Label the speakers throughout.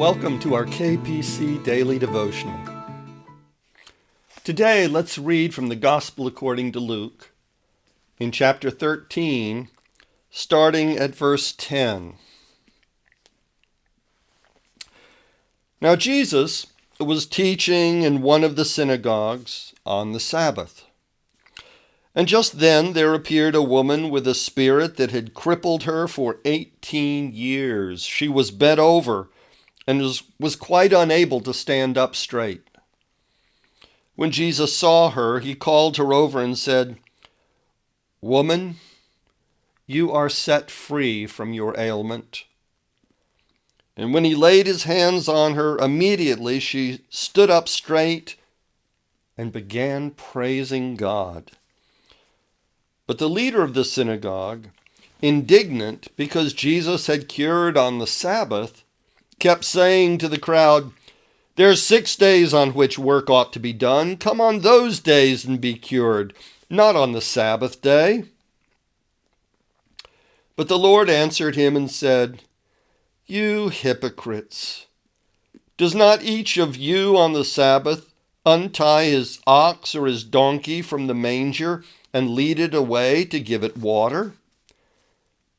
Speaker 1: Welcome to our KPC Daily Devotional. Today, let's read from the Gospel according to Luke in chapter 13, starting at verse 10. Now Jesus was teaching in one of the synagogues on the Sabbath. And just then there appeared a woman with a spirit that had crippled her for 18 years. She was bent over and was quite unable to stand up straight. When Jesus saw her, he called her over and said, "Woman, you are set free from your ailment." And when he laid his hands on her, immediately she stood up straight and began praising God. But the leader of the synagogue, indignant because Jesus had cured on the Sabbath, kept saying to the crowd, "There's 6 days on which work ought to be done. Come on those days and be cured, not on the Sabbath day." But the Lord answered him and said, "You hypocrites! Does not each of you on the Sabbath untie his ox or his donkey from the manger and lead it away to give it water?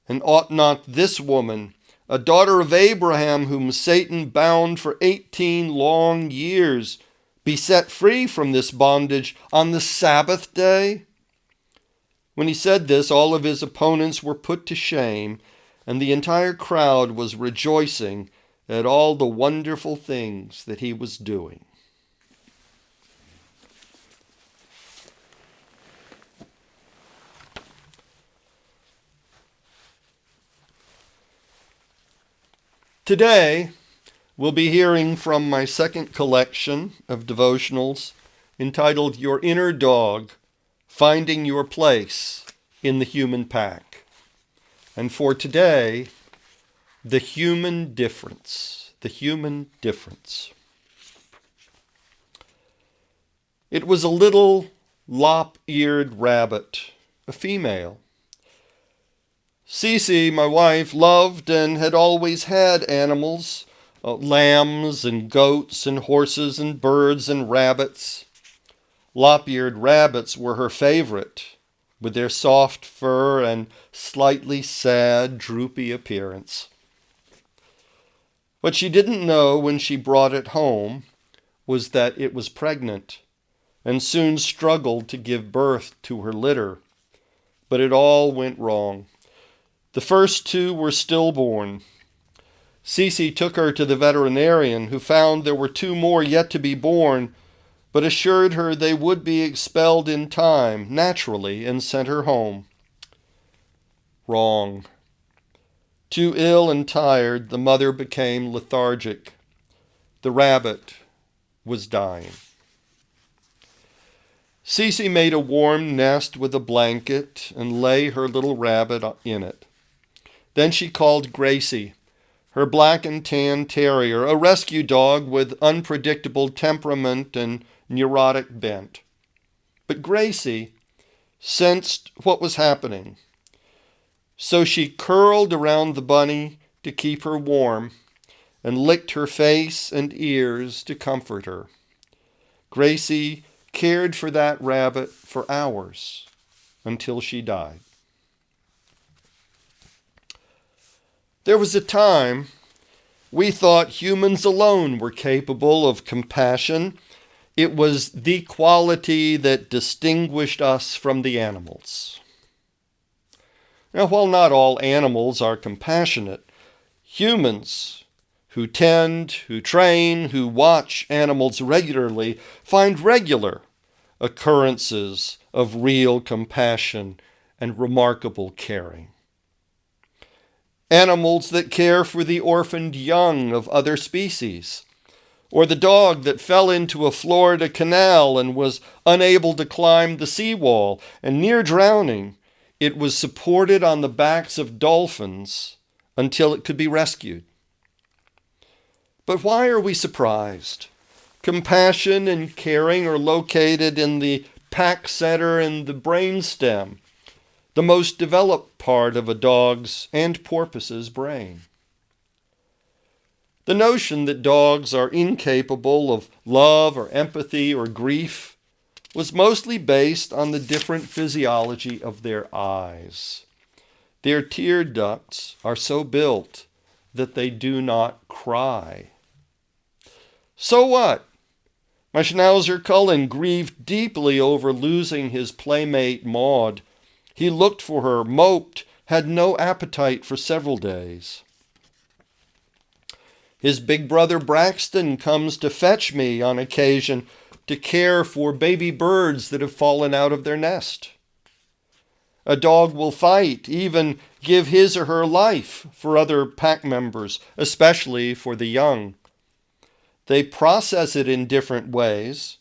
Speaker 1: And ought not this woman, a daughter of Abraham whom Satan bound for 18 long years, be set free from this bondage on the Sabbath day?" When he said this, all of his opponents were put to shame, and the entire crowd was rejoicing at all the wonderful things that he was doing. Today, we'll be hearing from my second collection of devotionals entitled Your Inner Dog, Finding Your Place in the Human Pack. And for today, the human difference. The human difference. It was a little lop-eared rabbit, a female. Cece, my wife, loved and had always had animals, lambs and goats and horses and birds and rabbits. Lop-eared rabbits were her favorite, with their soft fur and slightly sad, droopy appearance. What she didn't know when she brought it home was that it was pregnant and soon struggled to give birth to her litter. But it all went wrong. The first 2 were stillborn. Cece took her to the veterinarian, who found there were 2 more yet to be born, but assured her they would be expelled in time, naturally, and sent her home. Wrong. Too ill and tired, the mother became lethargic. The rabbit was dying. Cece made a warm nest with a blanket and lay her little rabbit in it. Then she called Gracie, her black and tan terrier, a rescue dog with unpredictable temperament and neurotic bent. But Gracie sensed what was happening, so she curled around the bunny to keep her warm and licked her face and ears to comfort her. Gracie cared for that rabbit for hours until she died. There was a time we thought humans alone were capable of compassion. It was the quality that distinguished us from the animals. Now, while not all animals are compassionate, humans who tend, who train, who watch animals regularly find regular occurrences of real compassion and remarkable caring. Animals that care for the orphaned young of other species, or the dog that fell into a Florida canal and was unable to climb the seawall, and near drowning, it was supported on the backs of dolphins until it could be rescued. But why are we surprised? Compassion and caring are located in the pack center and the brainstem, the most developed part of a dog's and porpoise's brain. The notion that dogs are incapable of love or empathy or grief was mostly based on the different physiology of their eyes. Their tear ducts are so built that they do not cry. So what? My Schnauzer Cullen grieved deeply over losing his playmate Maud. He looked for her, moped, had no appetite for several days. His big brother Braxton comes to fetch me on occasion to care for baby birds that have fallen out of their nest. A dog will fight, even give his or her life for other pack members, especially for the young. They process it in different ways,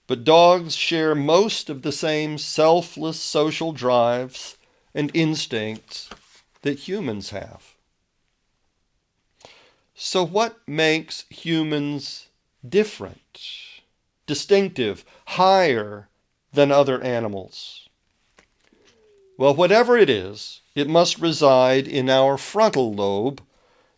Speaker 1: but dogs share most of the same selfless social drives and instincts that humans have. So what makes humans different, distinctive, higher than other animals? Well, whatever it is, it must reside in our frontal lobe,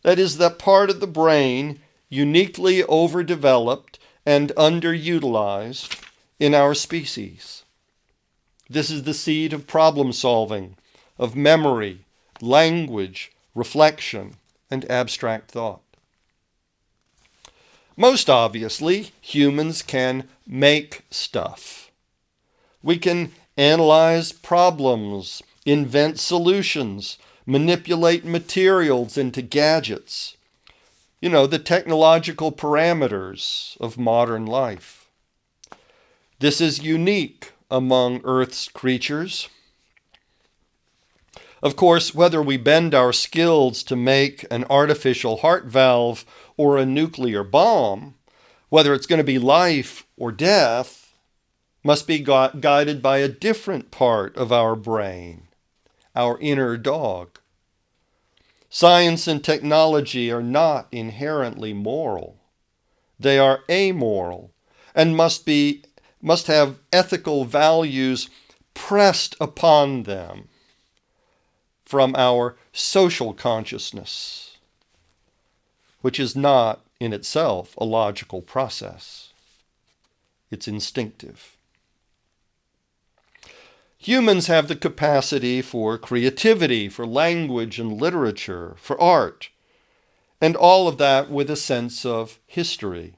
Speaker 1: that is, that part of the brain uniquely overdeveloped and underutilized in our species. This is the seat of problem solving, of memory, language, reflection, and abstract thought. Most obviously, humans can make stuff. We can analyze problems, invent solutions, manipulate materials into gadgets. The technological parameters of modern life. This is unique among Earth's creatures. Of course, whether we bend our skills to make an artificial heart valve or a nuclear bomb, whether it's going to be life or death, must be guided by a different part of our brain, our inner dog. Science and technology are not inherently moral. They are amoral and must have ethical values pressed upon them from our social consciousness, which is not in itself a logical process. It's instinctive. Humans have the capacity for creativity, for language and literature, for art, and all of that with a sense of history.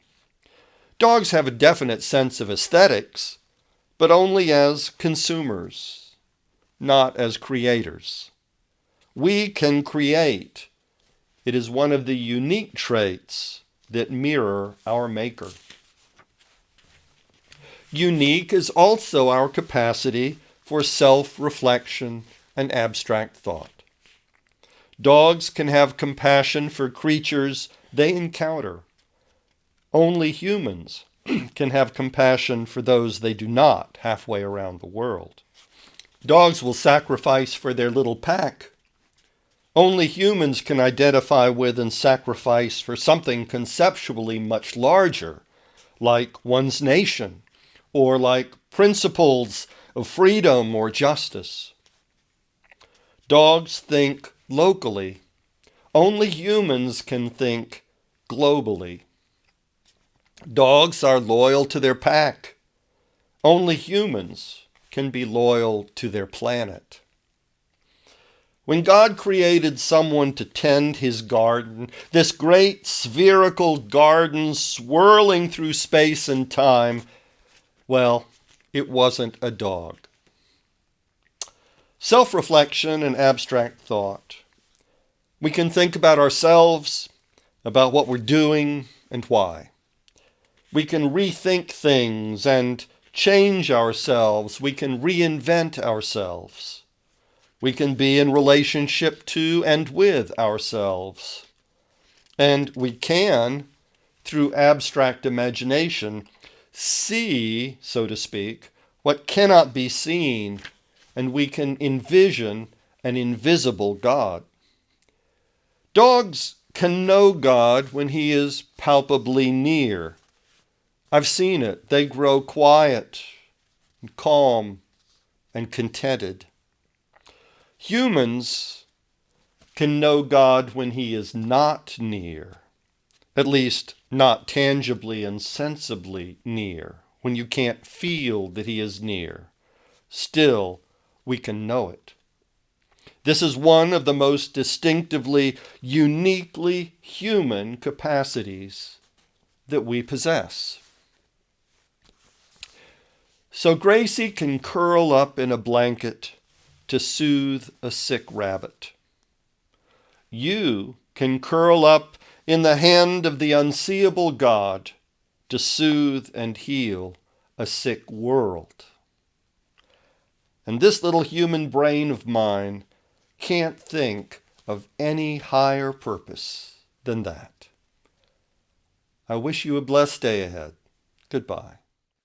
Speaker 1: Dogs have a definite sense of aesthetics, but only as consumers, not as creators. We can create. It is one of the unique traits that mirror our maker. Unique is also our capacity for self-reflection and abstract thought. Dogs can have compassion for creatures they encounter. Only humans can have compassion for those they do not halfway around the world. Dogs will sacrifice for their little pack. Only humans can identify with and sacrifice for something conceptually much larger, like one's nation, or like principles of freedom or justice. Dogs think locally. Only humans can think globally. Dogs are loyal to their pack. Only humans can be loyal to their planet. When God created someone to tend his garden, this great spherical garden swirling through space and time, well, it wasn't a dog. Self-reflection and abstract thought. We can think about ourselves, about what we're doing, and why. We can rethink things and change ourselves. We can reinvent ourselves. We can be in relationship to and with ourselves. And we can, through abstract imagination, see, so to speak, what cannot be seen, and we can envision an invisible God. Dogs can know God when he is palpably near. I've seen it. They grow quiet and calm and contented. Humans can know God when he is not near. At least, not tangibly and sensibly near, when you can't feel that he is near. Still, we can know it. This is one of the most distinctively, uniquely human capacities that we possess. So Gracie can curl up in a blanket to soothe a sick rabbit. You can curl up in the hand of the unseeable God to soothe and heal a sick world. And this little human brain of mine can't think of any higher purpose than that. I wish you a blessed day ahead. Goodbye.